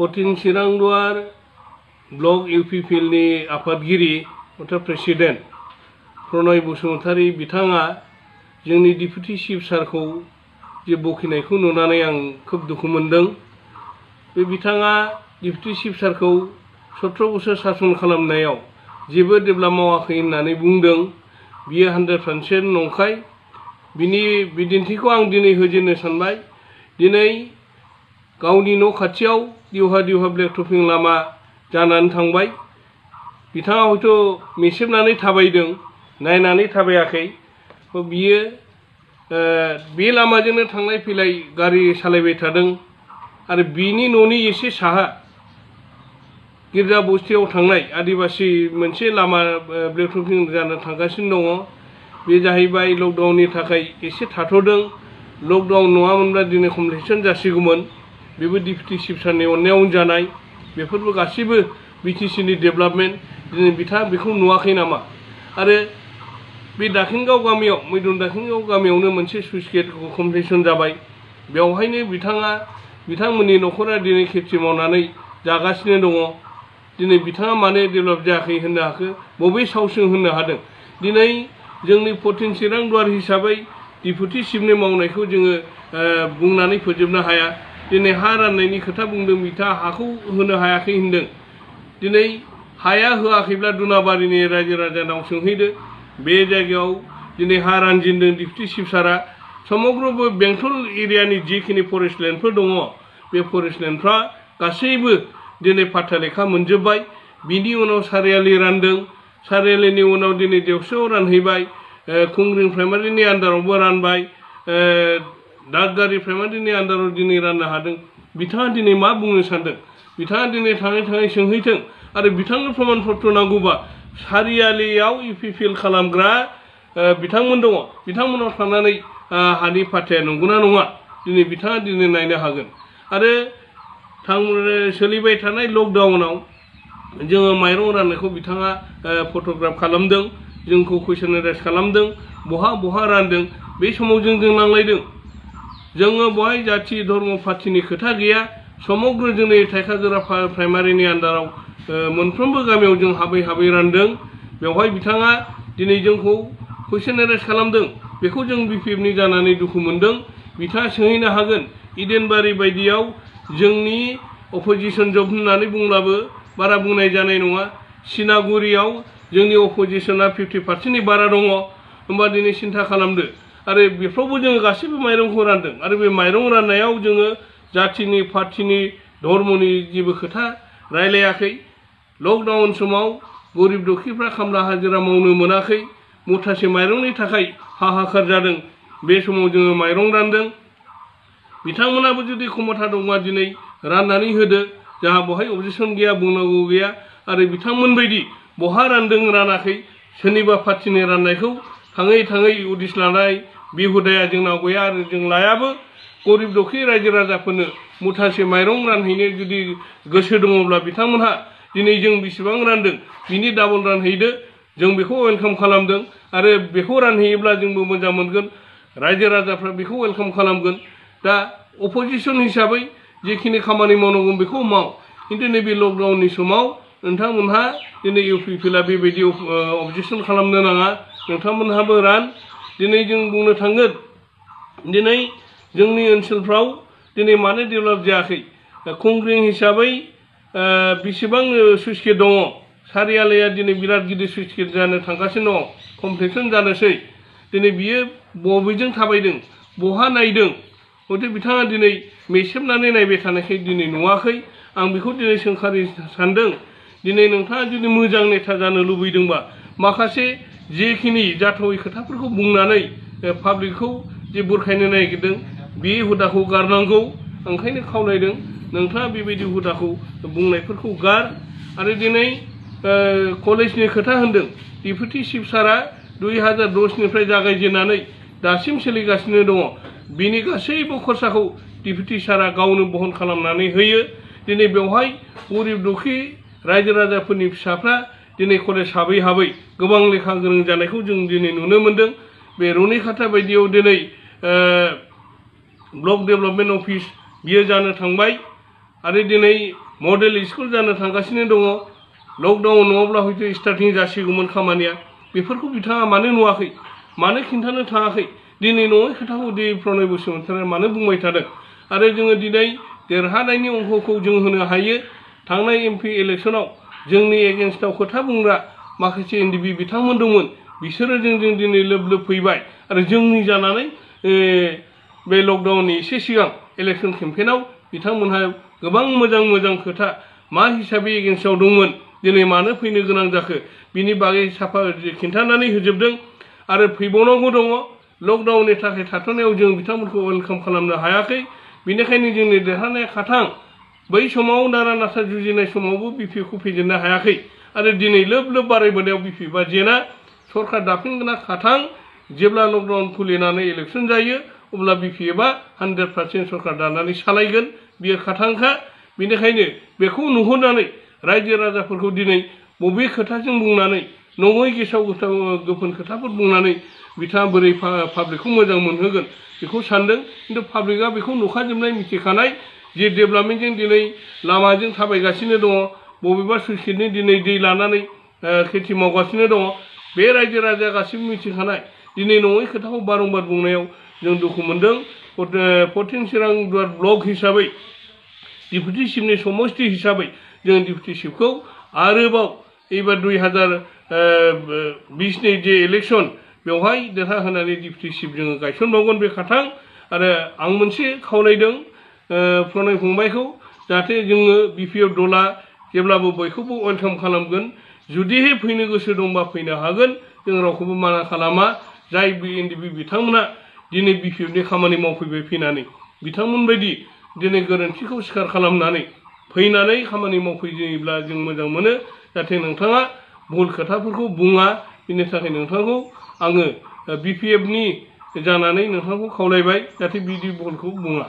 14 चिरांदुवार block UPPL नि आफादगिरि अर्थात प्रेसिडेन्ट प्रणय बसुमतारी बिथाङा जोंनि डिप्युटी चिफ सारखौ जे बखिनायखौ नुनानै आं खोब दुखु मोनदों। बे बिथाङा डिप्युटी चिफ सारखौ 17 बोसोर सासन खालामनायाव जेबो डेभेलप मावाखै होननानै बुंदों। बियो 100% नंखाय। बिनि बिदिन्थिखौ आं दिनै होजेननो सानबाय। दिनै गावनि न' खाथियाव दिवहा ब्लेक टपिं लामा जानानै थांबाय। बिथाङा हयथ' मेसेबनानै थाबायदों, नायनानै थाबायाखै। बियो बे लामाजोंनो थांलाय फैलाय गारि सालायबाय थादों आरो बिनि न'नि एसे साहा गिर्जा बस्तियाव थांनाय आदिबासी मोनसे लामा ब्लेक टपिं जानो थांगासिनो दङ। बे जाहैबाय लकडाउननि थाखाय एसे थाथ'दों। लकडाउन नङामोनब्ला दिनै कमप्लिसन जासिगौमोन। बेबो डिप्युटी चिफ सारनि अननायावनो जानाय। बेफोरबो गासैबो बिटिसि नि डेभेलपमेन्ट। दिनै बिथाङा बेखौ नुवाखै नामा? आरो बे दाखिनगाव गामियाव मैदुन दाखिनगाव गामियावनो मोनसे सुइस गेट कमप्लिसन जाबाय। बेवहायनो बिथांमोननि न'खरा दिनै खेथि मावनानै जागासिनो दङ। दिनै बिथाङा मानो डेभेलप जायाखै होननो हाखो? बबे सावसों होननो हादों? दिनै जोंनि 14 चिरांदुवार हिसाबै डिप्युटी चिफनि मावनायखौ जोङो बुंनानै फोजोबनो हाया। दिनै हा राननायनि खोथा बुंदों, बिथाङा हाखौ होनो हायाखै होनदों। दिनै हाया होआखैब्ला दुनाबारिनि रायजो राजानाव सोंहैदो। बे जायगायाव दिनै हा रानजेनदों डिप्युटी चिफ सारा। समग्र बेंटल एरियानि जिखिनि फरेस्ट लेन्डफोर दङ, बे फरेस्ट लेन्डफ्रा गासैबो दिनै फाट्टा लेखा मोनजोब्बाय। बिनि उनाव सारियालि रानदों। सारियालिनि उनाव दिनै देवस्रायाव रानहैबाय। खुंग्रिं प्राइमारिनि आन्दारावबो रानबाय। दादगारि प्राइमारिनि आन्दाराव दिनै राननो हादों। बिथाङा दिनै मा बुंनो सानदों? बिथाङा दिनै थाङै सोंहैथों। आरो बिथांनो प्रमाण पत्र नांगौबा सारियालियाव इउपिपिएल खालामग्रा बिथांमोन दङ। बिथांमोनाव थांनानै हानि फाट्टाया नंगौना नङा दिनै बिथाङा दिनै नायनो हागोन। आरो सोलिबाय थानाय लकडाउनाव जोङो माइरं राननायखौ बिथाङा फट'ग्राफ खालामदों। जोंखौ कुइसन एराइज खालामदों। बहा रानदों? बे समाव जों नांलायदों। जोङो बेवहाय जाथि धर्म पार्टिनि खोथा गैया। समग्र जोंनि थाइखाजोरा प्राइमारिनि आन्दाराव मोनफ्रोमबो गामियाव जों हाबै रानदों। बेवहाय बिथाङा दिनै जोंखौ कुइसन एराइज खालामदों। बेखौ जों बिपिएफनि जानानै दुखु मोनदों। बिथाङा सोंहैनो हागोन। इडेनबारि बायदियाव जोंनि अपोजिसन जब होननानै बुंब्लाबो बारा बुंनाय जानाय नङा। सिनागुरियाव जोंनि अपोजिसना 50% नि बारा दङ। होमबा दिनै सिन्था खालामदो। आरो बेफ्रावबो जोङो गासैबो माइरंखौ रानदों। आरो बे माइरं राननायाव जोङो जाथिनि पार्टिनि धर्मनि जेबो खोथा रायलायाखै। लकडाउन समाव गरिब दुखिफ्रा खामला हाजिरा मावनो मोनाखै। मुथासे माइरंनि थाखाय हाहाकार जादों। बे समाव जोङो माइरं रानदों। बिथांमोनाबो जुदि क्षमता दंबा दिनै राननानै होदो। जोंहा बहाय अबजेक्सन गैया, बुंनांगौ गैया। आरो बिथांमोन बायदि बहा रानदों रानाखै सोरनिबा पार्टिनि राननायखौ थाङै उदिस लानाय बे हुदाया जोंनाव गैया आरो जों लायाबो। गरिब दुखि रायजो राजाफोरनो मुथासे माइरं रानहैनो जुदि गोसो दङब्ला बिथांमोनहा दिनै जों बेसेबां रानदों बिनि डाबल रानहैदो। जों बेखौ वेलकाम खालामदों। आरो बेखौ रानहैयोब्ला जोंबो मोजां मोनगोन। रायजो राजाफ्रा बेखौ वेलकाम खालामगोन। दा अपोजिसन हिसाबै जेखिनि खामानि मावनांगौ बेखौ माव। खिन्थु नैबे लकडाउननि समाव नोंथांमोनहा दिनै इउपिपिएलआ बेबायदि अबजेक्सन खालामनो नाङा। नोंथांमोनहाबो रान। दिनै जों बुंनो थांगोन। दिनै जोंनि ओनसोलफ्राव दिनै मानो डेभेलप जायाखै? खुंग्रिं हिसाबै बेसेबां सुइस गेट दङ? सारियालिया दिनै बिराद गिदिर सुइस गेट जानो थांगासिनो दङ। कमप्लिसन जानोसै। दिनै बियो बबेजों थाबायदों? बहा नायदों? हयथ' बिथाङा दिनै मेसेबनानै नायबाय थानायखाय दिनै नुवाखै। आं बेखौ दिनै सोंखारि सानदों। दिनै नोंथाङा जुदि मोजां नेता जानो लुबैदोंबा माखासे जेखिनि जाथावै खोथाफोरखौ बुंनानै पाब्लिकखौ जे बुरखायनो नागिरदों बे हुदाखौ गारनांगौ। ओंखायनो खावलायदों नोंथाङा बेबायदि हुदाखौ बुंनायफोरखौ गार। आरो दिनै कलेजनि खोथा होनदों। डिप्युटी चिफ सारा 2010 निफ्राय जागायजेननानै दासिम सोलिगासिनो दङ। बिनि गासैबो खरसाखौ डिप्युटी सारा गावनो बहन खालामनानै होयो। दिनै बेवहाय गरिब दुखि रायजो राजाफोरनि फिसाफ्रा दिनै कलेज हाबै गोबां लेखा गोरों जानायखौ जों दिनै नुनो मोनदों। बे रुनिखाता बायदियाव दिनै ब्लक डेभेलपमेन्ट अफिस बियो जानो थांबाय। आरो दिनै मडेल स्कुल जानो थांगासिनो दङ लकडाउन नङाब्ला हयथ' स्टार्टिं जासिगौमोन खामानिया बेफोरखौ बिथाङा मानो नुवाखै मानो खिन्थानो थाङाखै दिनै नङै खोथाखौ दि प्रनय बसुमतारिया मानो बुंबाय थादों आरो जोङो दिनै देरहानायनि अंकखौ जों होनो हायो थांनाय MP इलेक्सनाव जोंनि एगेन्स्टआव खोथा बुंग्रा माखासे NDP बिथांमोन दंमोन बिसोरो जोंजों दिनै लोब लोब फैबाय आरो जोंनि जानानै बे लकडाउननि एसे सिगां इलेक्सन केम्पेइनाव बिथांमोनहा गोबां मोजां मोजां खोथा मा हिसाबै एगेन्स्टआव दंमोन दिनै मानो फैनो गोनां जाखो बिनि बागै साफा खिन्थानानै होजोबदों आरो फैबावनांगौ दङ लकडाउननि थाखाय थाथ'नायाव जों बिथांमोनखौ वेलकाम खालामनो हायाखै बेनिखायनो जोंनि देरहानाया खाथां बै समाव नारा नाथा जुजिनाय समावबो BPFखौ फेजेननो हायाखै आरो दिनै लोब लोब बारायबोनायाव BPFआ जेना सरकार दाफिनगोना खाथां जेब्ला लकडाउन खुलिनानै इलेक्सन जायो अब्ला BPFआ 100% सरकार दानानै सालायगोन बियो खाथांखा बेनिखायनो बेखौ नुहुरनानै रायजो राजाफोरखौ दिनै बबे खोथाजों बुंनानै नङै गेसाव गोफोन खोथाफोर बुंनानै बिथाङा बोरै पाब्लिकखौ मोजां मोनहोगोन बेखौ सानदों खिन्थु पाब्लिकआ बेखौ नुखाजोबनाय मिथिखानाय जे डेभेलपमेन्टजों दिनै लामाजों थाबायगासिनो दङ बबेबा सुइस गेटनि दिनै दै लानानै खेथि मावगासिनो दङ बे रायजो राजाया गासिबो मिथिखानाय दिनै नङै खोथाखौ बारंबार बुंनायाव जों दुखु मोनदों पथिन चिरां दुवार ब्लक हिसाबै डिप्युटी चिफनि समस्ति हिसाबै जों डिप्युटी चिफखौ आरोबाव एबार 2020नि जे इलेक्सन बेवहाय देरहाहोनानै डिप्युटी चिफ जोङो गायसनबावगोन बे खाथां आरो आं मोनसे खावलायदों प्रनय फंबायखौ जाहाथे जोङो BPF दला जेब्लाबो बयखौबो वेलकाम खालामगोन जुदिहे फैनो गोसो दंबा फैनो हागोन जों रावखौबो माना खालामा जाय NDP बिथांमोना दिनै BPFनि खामानि मावफैबाय फैनानै बिथांमोन बायदि दिनै गोरोन्थिखौ स्वीकार खालामनानै फैनानै खामानि मावफैयोब्ला जों मोजां मोनो जाहाथे नोंथाङा भुल खोथाफोरखौ बुङा बिनि थाखाय नोंथांखौ आङो BPFनि जानानै नोंथांखौ खावलायबाय जाहाथे बिदि भुलखौ बुङा